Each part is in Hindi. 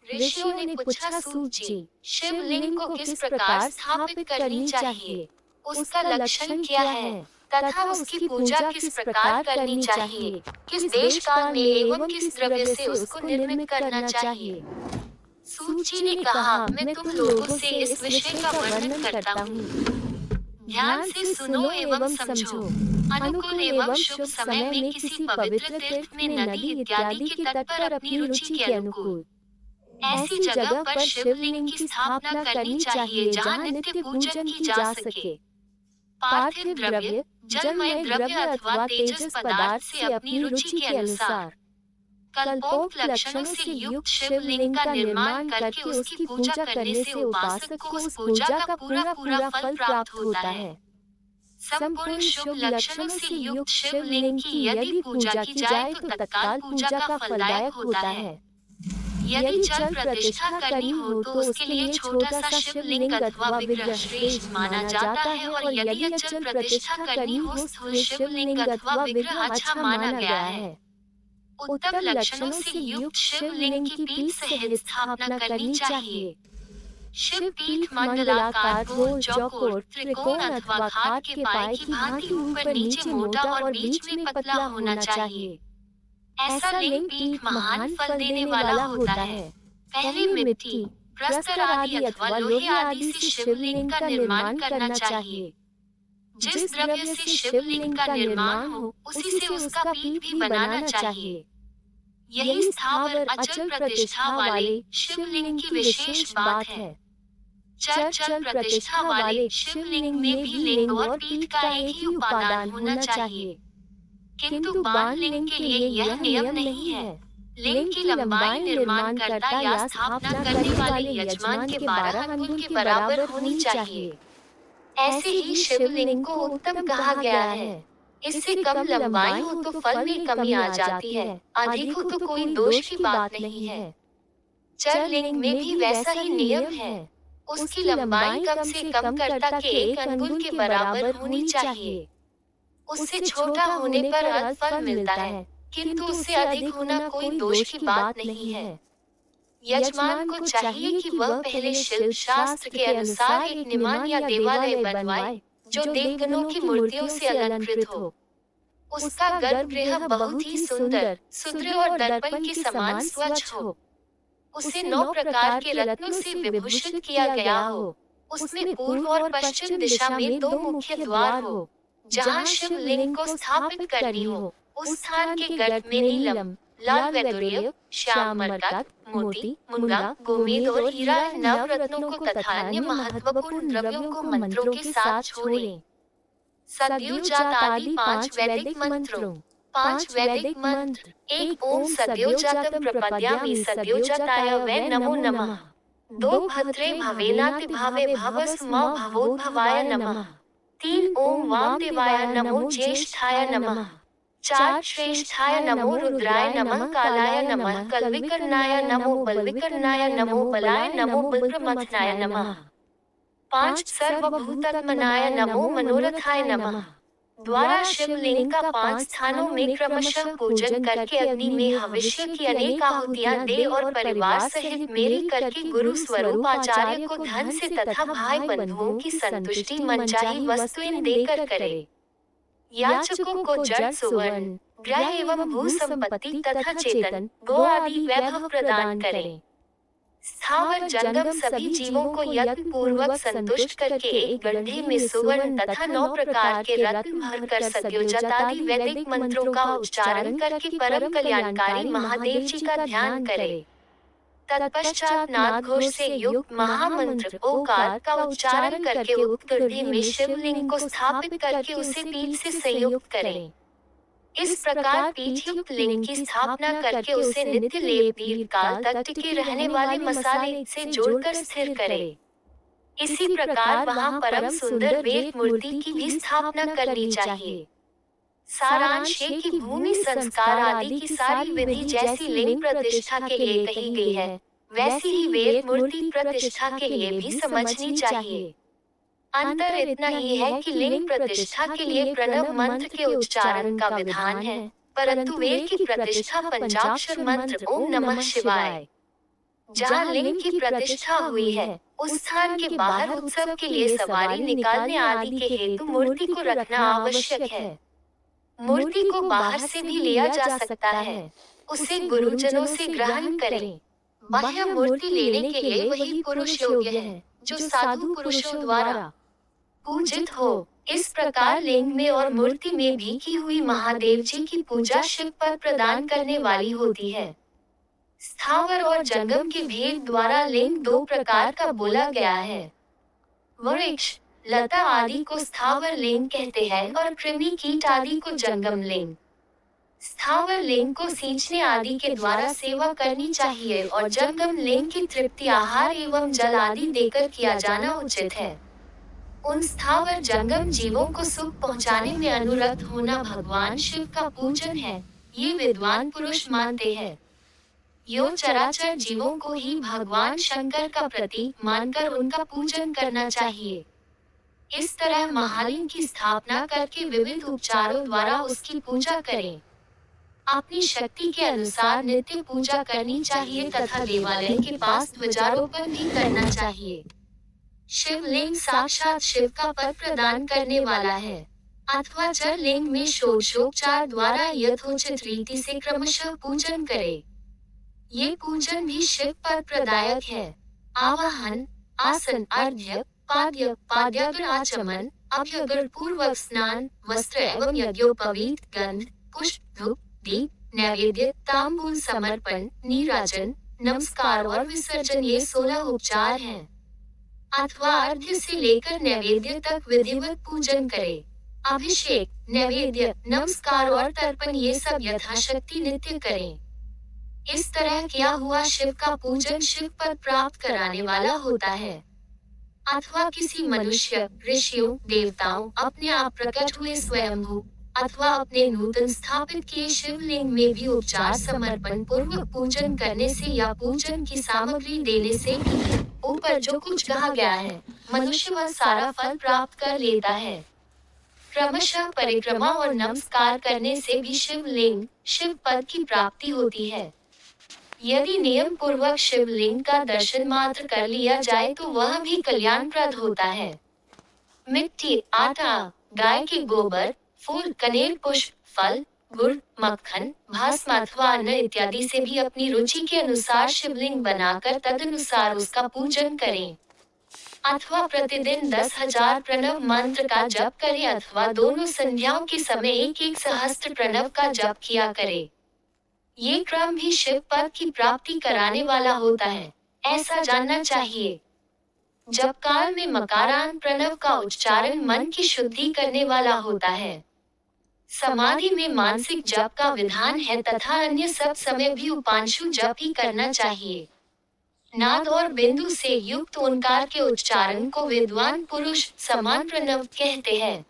ऋषियों ने पूछा, सूत जी, शिवलिंग को किस प्रकार स्थापित करनी चाहिए? उसका लक्षण क्या है तथा उसकी पूजा किस प्रकार करनी चाहिए? किस देश काल में एवं किस द्रव्य से उसको निर्मित करना चाहिए? सूत जी ने कहा, मैं तुम लोगों से इस विषय का वर्णन करता हूँ। ध्यान से सुनो एवं समझो। अनुकूल एवं शुभ समय में किसी पवित्र तीर्थ में, नदी इत्यादि के तट पर अपनी रुचि के अनुकूल ऐसी जगह पर शिवलिंग की स्थापना करनी चाहिए जहाँ नित्य पूजन की जा सके। पार्थिव द्रव्य, जलमय द्रव्य अथवा तेजस पदार्थ से अपनी रुचि के अनुसार कल्पोक्त लक्षणों से युक्त शिवलिंग का निर्माण करके उसकी पूजा करने से उपासक को उस पूजा का पूरा पूरा फल प्राप्त होता है। संपूर्ण शुभ लक्षणों से युक्त शिवलिंग की यदि पूजा की जाए तो तत्काल पूजा का फलदायक होता है। यदि जल प्रतिष्ठा करनी हो तो उसके लिए छोटा सा शिवलिंग अथवा विग्रह श्रेष्ठ माना जाता है, और यदि अचल प्रतिष्ठा करनी हो स्थूल शिवलिंग अथवा विग्रह अच्छा माना गया है। उत्तम लक्षणों से युक्त शिवलिंग की पीठ सहित स्थापना करनी चाहिए। शिव पीठ मंडलाकार, गोल, चौकोर, त्रिकोण अथवा खाट के पाए की भांति ऊपर नीचे मोटा और बीच में पतला होना चाहिए। ऐसा लिंग पीठ महान फल देने वाला होता है। पहले मिट्टी, प्रस्तर आदि अथवा लोहे आदि से शिवलिंग का निर्माण करना चाहिए। जिस द्रव्य से शिवलिंग का निर्माण हो उसी से उसका पीठ भी बनाना चाहिए। यही स्थावर अचल प्रतिष्ठा वाले शिवलिंग की विशेष बात है। चल प्रतिष्ठा वाले शिवलिंग में भी लिंग और पीठ का एक ही उपादान होना चाहिए, किंतु बाण लिंग के लिए यह नियम नहीं है। लिंग की लंबाई निर्माणकर्ता या स्थापना करने वाले यजमान के 12 अंगुल के बराबर होनी चाहिए। ऐसे ही शिवलिंग को उत्तम कहा गया है। इससे कम लंबाई हो तो फल में कमी आ जाती है, अधिक हो तो कोई दोष की बात नहीं है। चर लिंग में भी वैसा ही नियम है। उसकी लंबाई कम से कम कर्ता के 1 अंगुल के बराबर होनी चाहिए। उससे छोटा होने पर अल्प फल मिलता है, किंतु उससे अधिक होना कोई दोष की बात नहीं है। यजमान को चाहिए कि वह पहले शिल्प शास्त्र के अनुसार एक निमान या देवालय बनवाए जो देवगणों की मूर्तियों से अलंकृत हो। उसका गर्भगृह बहुत ही सुंदर, सुदृढ़ और दर्पण के समान स्वच्छ हो। उसे 9 प्रकार के रत्नों से विभूषित किया गया हो। उसमें पूर्व और पश्चिम दिशा में 2 मुख्य द्वार हो। जहाँ शिवलिंग को स्थापित करनी हो उस स्थान के गर्भ में नीलम, लाल वैडूर्य, श्याम मरकत, मोती, मुंगा, गोमेद और हीरा नवरत्नों को तथा अन्य महत्वपूर्ण द्रव्यों को मंत्रों के साथ छोड़ें। सद्योजात आदि 5 वैदिक मंत्रों। 5 वैदिक मंत्र। 1 ओम सद्योजातम प्रपद्यामि सद्योजाताय वै नमो नमः। 2 भद्रे भवेनाति भावे भवस्म भवोद्भवाय नमः। 3 ओम वामदेवाय नमो ज्येष्ठाय नमः। 4 श्रेष्ठाय नमो रुद्राय नमः कालाय नमः कलविकर्णाय नमो बलविकर्णाय नमो बलाय नमो बलप्रमथनाय नमः। 5 सर्वभूतात्मनाय नमो मनोरथाय नमः। द्वारा शिवलिंग का 5 स्थानों में क्रमशः पूजन करके अग्नि में हविष्य की अनेक आहुतियां दे और परिवार सहित मेल करके गुरु स्वरूप आचार्य को धन से तथा भाई बंधुओं की संतुष्टि मनचाही वस्तुएं देकर करे। याचकों को जड़ सुवर्ण, ग्रह एवं भू संपत्ति तथा चेतन, गो आदि वैभव प्रदान करें। स्थावर जंगम सभी जीवों को यज्ञ पूर्वक संतुष्ट करके एक गड्ढे में सुवर्ण तथा 9 प्रकार के रत्न भरकर सद्योजातादि वैदिक मंत्रों का उच्चारण करके परम कल्याणकारी महादेव जी का ध्यान करे। तत्पश्चात नादघोष से युक्त महामंत्र ओकार का उच्चारण करके उक्त गड्ढे में शिवलिंग को स्थापित करके उसे पीठ से संयुक्त करें। इस प्रकार पीठयुक्त लिंग की स्थापना करके उसे नित्य लेप दीर्घ काल तक टिके रहने वाले मसाले से जोड़कर स्थिर करें। इसी प्रकार वहाँ परम सुंदर वेद मूर्ति की भी स्थापना करनी चाहिए। सारांश है कि भूमि संस्कार आदि की सारी विधि जैसी लिंग प्रतिष्ठा के लिए कही गई है, वैसी ही वेद मूर्ति प्रतिष्ठा के लिए भी समझनी चाहिए। अंतर इतना ही है कि लिंग प्रतिष्ठा के लिए प्रणव मंत्र के उच्चारण का विधान है, परंतु वेद की प्रतिष्ठा पंचाक्षर मंत्र ओम नमः शिवाय जहाँ लिंग की प्रतिष्ठा हुई है, उस स्थान के बाहर उत्सव के लिए सवारी निकालने आदि के हेतु मूर्ति को रखना आवश्यक है। मूर्ति को बाहर से भी लिया जा सकता है। उसे गुरुजनों से ग्रहण करें। बाह्य मूर्ति लेने के लिए वही पुरुष योग्य है जो साधु पुरुषों द्वारा पूजित हो। इस प्रकार लिंग में और मूर्ति में भी की हुई महादेव जी की पूजा शिव पद प्रदान करने वाली होती है। स्थावर और जंगम के भेद द्वारा लिंग दो प्रकार का बोला गया है। वृक्ष, लता आदि को स्थावर लिंग कहते हैं और कृमि कीट आदि को जंगम लिंग। स्थावर लिंग को सींचने आदि के द्वारा सेवा करनी चाहिए और जंगम लिंग की तृप्ति आहार एवं जल आदि देकर किया जाना उचित है। उन स्थावर जंगम जीवों को सुख पहुंचाने में अनुरक्त होना भगवान शिव का पूजन है, ये विद्वान पुरुष मानते हैं। यो चराचर जीवों को ही भगवान शंकर का प्रतीक मानकर उनका पूजन करना चाहिए। इस तरह महालिंग की स्थापना करके विविध उपचारों द्वारा उसकी पूजा करें। अपनी शक्ति के अनुसार नित्य पूजा करनी चाहिए तथा देवालय के पास ध्वजारोपण भी करना चाहिए। शिवलिंग साक्षात शिव का पद प्रदान करने वाला है, अथवा जल लिंग में षोडशोपचार द्वारा यथोचित रीति से क्रमशः पूजन करे। ये पूजन भी शिव पद प्रदायक है। आवाहन, आसन, अर्घ्य, पाद्य, पाद्याग्र आचमन, अभ्यग्र पूर्वक स्नान, वस्त्र एवं यज्ञोपवीत, गंध, पुष्प, धूप, दीप, नैवेद्य, तांबूल समर्पण, नीराजन, नमस्कार और विसर्जन ये 16 उपचार हैं। अथवा अर्घ्य से लेकर नैवेद्य तक विधिवत पूजन करे। अभिषेक, नैवेद्य, नमस्कार और तर्पण ये सब यथाशक्ति नित्य करें। इस तरह किया हुआ शिव का पूजन शिव पद प्राप्त कराने वाला होता है। अथवा किसी मनुष्य, ऋषियों, देवताओं, अपने आप प्रकट हुए स्वयंभू अथवा अपने नूतन स्थापित किए शिवलिंग में भी उपचार समर्पण पूर्वक पूजन करने से या पूजन की सामग्री देने से भी ऊपर जो कुछ कहा गया है, मनुष्य वह सारा फल प्राप्त कर लेता है। क्रमशः परिक्रमा और नमस्कार करने से भी शिवलिंग, शिव पद की प्राप्ति होती है। यदि नियम पूर्वक शिवलिंग का दर्शन मात्र कर लिया जाए तो वह भी कल्याणप्रद होता है। मिट्टी, आटा, गाय के गोबर, फूल, कनेर पुष्प, फल, गुड़, मक्खन, भस्म अथवा अन्न इत्यादि से भी अपनी रुचि के अनुसार शिवलिंग बनाकर तदनुसार उसका पूजन करें। अथवा प्रतिदिन 10,000 प्रणव मंत्र का जप करें अथवा दोनों संध्याओं के समय एक सहस्त्र प्रणव का जप किया करे। ये क्रम भी शिव पद की प्राप्ति कराने वाला होता है, ऐसा जानना चाहिए। जप काल में मकारांत प्रणव का उच्चारण मन की शुद्धि करने वाला होता है। समाधि में मानसिक जप का विधान है तथा अन्य सब समय भी उपांशु जप ही करना चाहिए। नाद और बिंदु से युक्त ओंकार के उच्चारण को विद्वान पुरुष समान प्रणव कहते हैं।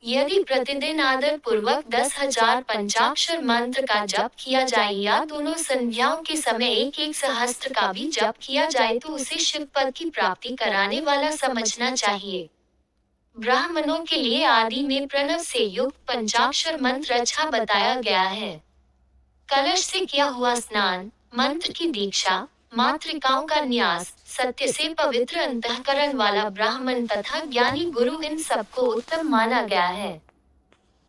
यदि प्रतिदिन आदर पूर्वक 10,000 पंचाक्षर मंत्र का जप किया जाए या दोनों संध्याओं के समय एक सहस्त्र का भी जप किया जाए तो उसे शिव पद की प्राप्ति कराने वाला समझना चाहिए। ब्राह्मणों के लिए आदि में प्रणव से युक्त पंचाक्षर मंत्र अच्छा बताया गया है। कलश से किया हुआ स्नान, मंत्र की दीक्षा, मातृकाओं का न्यास, सत्य से पवित्र अंतःकरण वाला ब्राह्मण तथा ज्ञानी गुरु इन सबको उत्तम माना गया है।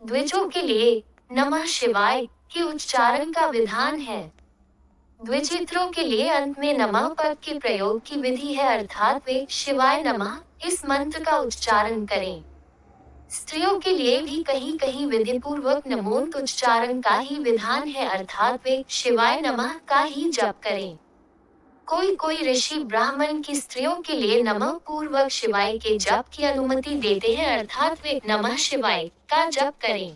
द्विजों के लिए नमः शिवाय के उच्चारण का विधान है। द्विजित्रों के लिए अंत में नमः पद के प्रयोग की विधि है, अर्थात वे शिवाय नमः इस मंत्र का उच्चारण करें। स्त्रियों के लिए भी कहीं कहीं विधि पूर्वक नमोक्त उच्चारण का ही विधान है, अर्थात वे शिवाय नमः का ही जप करें। कोई कोई ऋषि ब्राह्मण की स्त्रियों के लिए नमः पूर्वक शिवाय के जप की अनुमति देते हैं, अर्थात वे नमः शिवाय का जप करें।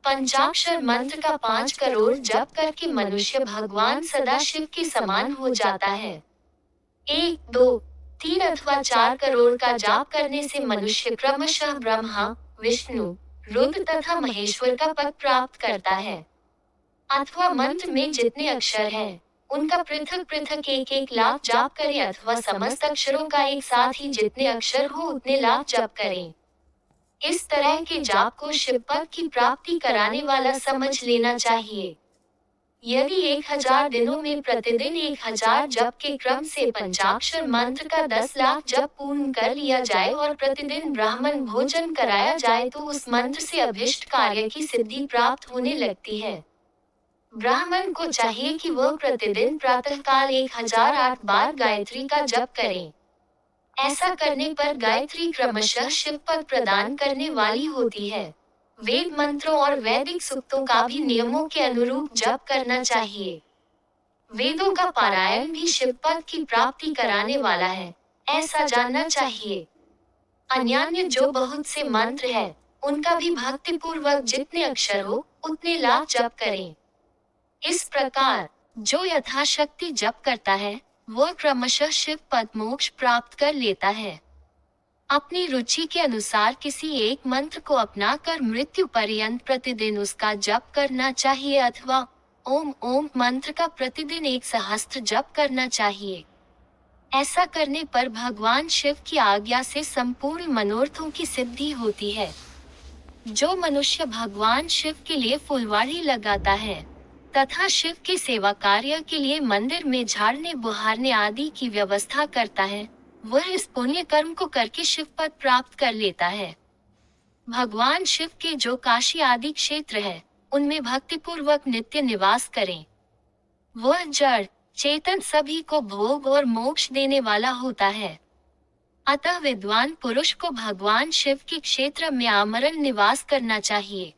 पंचाक्षर मंत्र का 5 करोड़ जप करके मनुष्य भगवान सदाशिव के समान हो जाता है। 1, 2, 3 अथवा 4 करोड़ का जाप करने से मनुष्य क्रमशः ब्रह्मा, विष्णु, रुद्र तथा महेश्वर का पद प्राप्त करता है। अथवा मंत्र में जितने अक्षर हैं, उनका पृथक पृथक 1-1 लाख जाप करें अथवा समस्त अक्षरों का एक साथ ही जितने अक्षर हो उतने लाख जप करें। इस तरह के जाप को शिव पद की प्राप्ति कराने वाला समझ लेना चाहिए। यदि 1000 दिनों में प्रतिदिन 1000 जप के क्रम से पंचाक्षर मंत्र का 10 लाख जप पूर्ण कर लिया जाए और प्रतिदिन ब्राह्मण भोजन कराया जाए तो उस मंत्र से अभिष्ट कार्य की सिद्धि प्राप्त होने लगती है। ब्राह्मण को चाहिए कि वह प्रतिदिन प्रातःकाल 1008 बार गायत्री का जप करें। ऐसा करने पर गायत्री क्रमशः शिव पद प्रदान करने वाली होती है। वेद मंत्रों और वैदिक सूक्तों का भी नियमों के अनुरूप जप करना चाहिए। वेदों का पारायण भी शिव पद की प्राप्ति कराने वाला है, ऐसा जानना चाहिए। अन्यान्य जो बहुत से मंत्र है, उनका भी भक्ति पूर्वक जितने अक्षर हो, उतने लाख जप करें। इस प्रकार जो यथाशक्ति जप करता है, वह क्रमशः शिव पद मोक्ष प्राप्त कर लेता है। अपनी रुचि के अनुसार किसी एक मंत्र को अपनाकर मृत्यु पर्यंत प्रतिदिन उसका जप करना चाहिए अथवा ओम ओम मंत्र का प्रतिदिन 1 सहस्त्र जप करना चाहिए। ऐसा करने पर भगवान शिव की आज्ञा से संपूर्ण मनोरथों की सिद्धि होती है। जो मनुष्य भगवान शिव के लिए फुलवाड़ी लगाता है तथा शिव के सेवा कार्य के लिए मंदिर में झाड़ने बुहारने आदि की व्यवस्था करता है, वह इस पुण्य कर्म को करके शिव पद प्राप्त कर लेता है। भगवान शिव के जो काशी आदि क्षेत्र है, उनमें भक्ति पूर्वक नित्य निवास करें। वह जड़ चेतन सभी को भोग और मोक्ष देने वाला होता है। अतः विद्वान पुरुष को भगवान शिव के क्षेत्र में आमरण निवास करना चाहिए।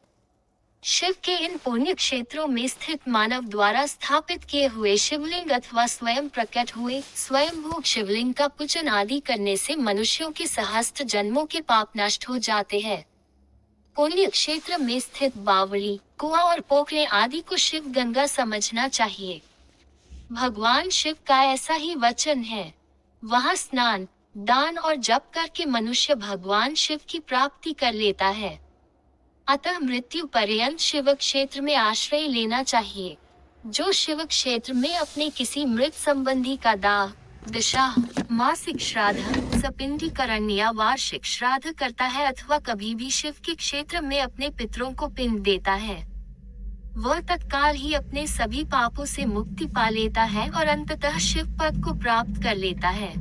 शिव के इन पुण्य क्षेत्रों में स्थित मानव द्वारा स्थापित किए हुए शिवलिंग अथवा स्वयं प्रकट हुए स्वयंभू शिवलिंग का पूजन आदि करने से मनुष्यों के सहस्त्र जन्मों के पाप नष्ट हो जाते हैं। पुण्य क्षेत्र में स्थित बावड़ी, कुआं और पोखरे आदि को शिव गंगा समझना चाहिए। भगवान शिव का ऐसा ही वचन है, वहां स्नान, दान और जप करके मनुष्य भगवान शिव की प्राप्ति कर लेता है। अतः मृत्यु पर्यंत शिव क्षेत्र में आश्रय लेना चाहिए। जो शिव क्षेत्र में अपने किसी मृत संबंधी का दाह, दिशा, मासिक श्राद्ध, सपिंडीकरण या वार्षिक श्राद्ध करता है अथवा कभी भी शिव के क्षेत्र में अपने पितरों को पिंड देता है, वह तत्काल ही अपने सभी पापों से मुक्ति पा लेता है और अंततः शिव पद को प्राप्त कर लेता है।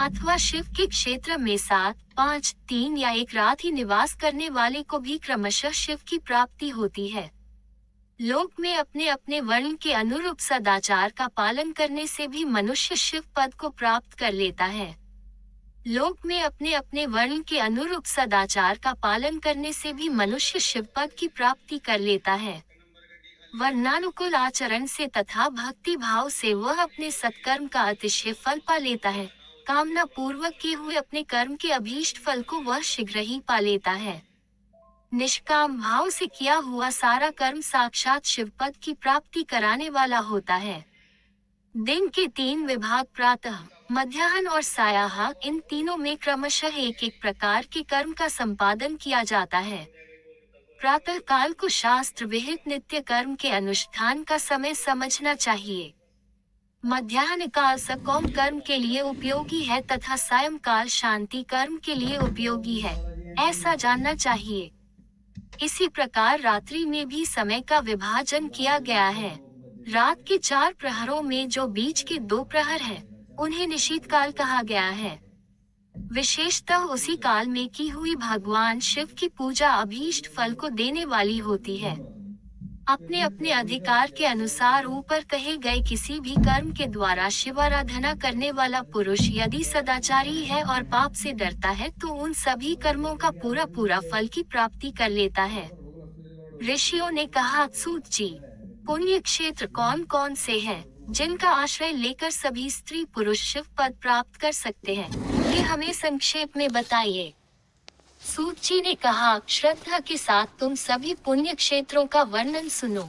अथवा शिव के क्षेत्र में 7, 5, 3 या 1 रात ही निवास करने वाले को भी क्रमशः शिव की प्राप्ति होती है। लोक में अपने अपने वर्ण के अनुरूप सदाचार का पालन करने से भी मनुष्य शिव पद को प्राप्त कर लेता है। लोक में अपने अपने वर्ण के अनुरूप सदाचार का पालन करने से भी मनुष्य शिव पद की प्राप्ति कर लेता है। वर्णानुकूल आचरण से तथा भक्ति भाव से वह अपने सत्कर्म का अतिशय फल पा लेता है। कामना पूर्वक किए हुए अपने कर्म के अभीष्ट फल को वह शीघ्र ही पा लेता है। निष्काम भाव से किया हुआ सारा कर्म साक्षात शिव पद की प्राप्ति कराने वाला होता है। दिन के 3 विभाग प्रातः, मध्याह्न और सायाह्न, इन तीनों में क्रमशः एक एक प्रकार के कर्म का संपादन किया जाता है। प्रातः काल को शास्त्र विहित नित्य कर्म के अनुष्ठान का समय समझना चाहिए। मध्याह्न काल सकौम कर्म के लिए उपयोगी है तथा सायंकाल शांति कर्म के लिए उपयोगी है, ऐसा जानना चाहिए। इसी प्रकार रात्रि में भी समय का विभाजन किया गया है। रात के 4 प्रहरों में जो बीच के 2 प्रहर है, उन्हें निशीथ काल कहा गया है। विशेषतः उसी काल में की हुई भगवान शिव की पूजा अभीष्ट फल को देने वाली होती है। अपने अपने अधिकार के अनुसार ऊपर कहे गए किसी भी कर्म के द्वारा शिवाराधना करने वाला पुरुष यदि सदाचारी है और पाप से डरता है तो उन सभी कर्मों का पूरा पूरा फल की प्राप्ति कर लेता है। ऋषियों ने कहा, सूत जी, पुण्य क्षेत्र कौन कौन से हैं, जिनका आश्रय लेकर सभी स्त्री पुरुष शिव पद प्राप्त कर सकते हैं, ये हमें संक्षेप में बताइए। सूत जी ने कहा, श्रद्धा के साथ तुम सभी पुण्य क्षेत्रों का वर्णन सुनो।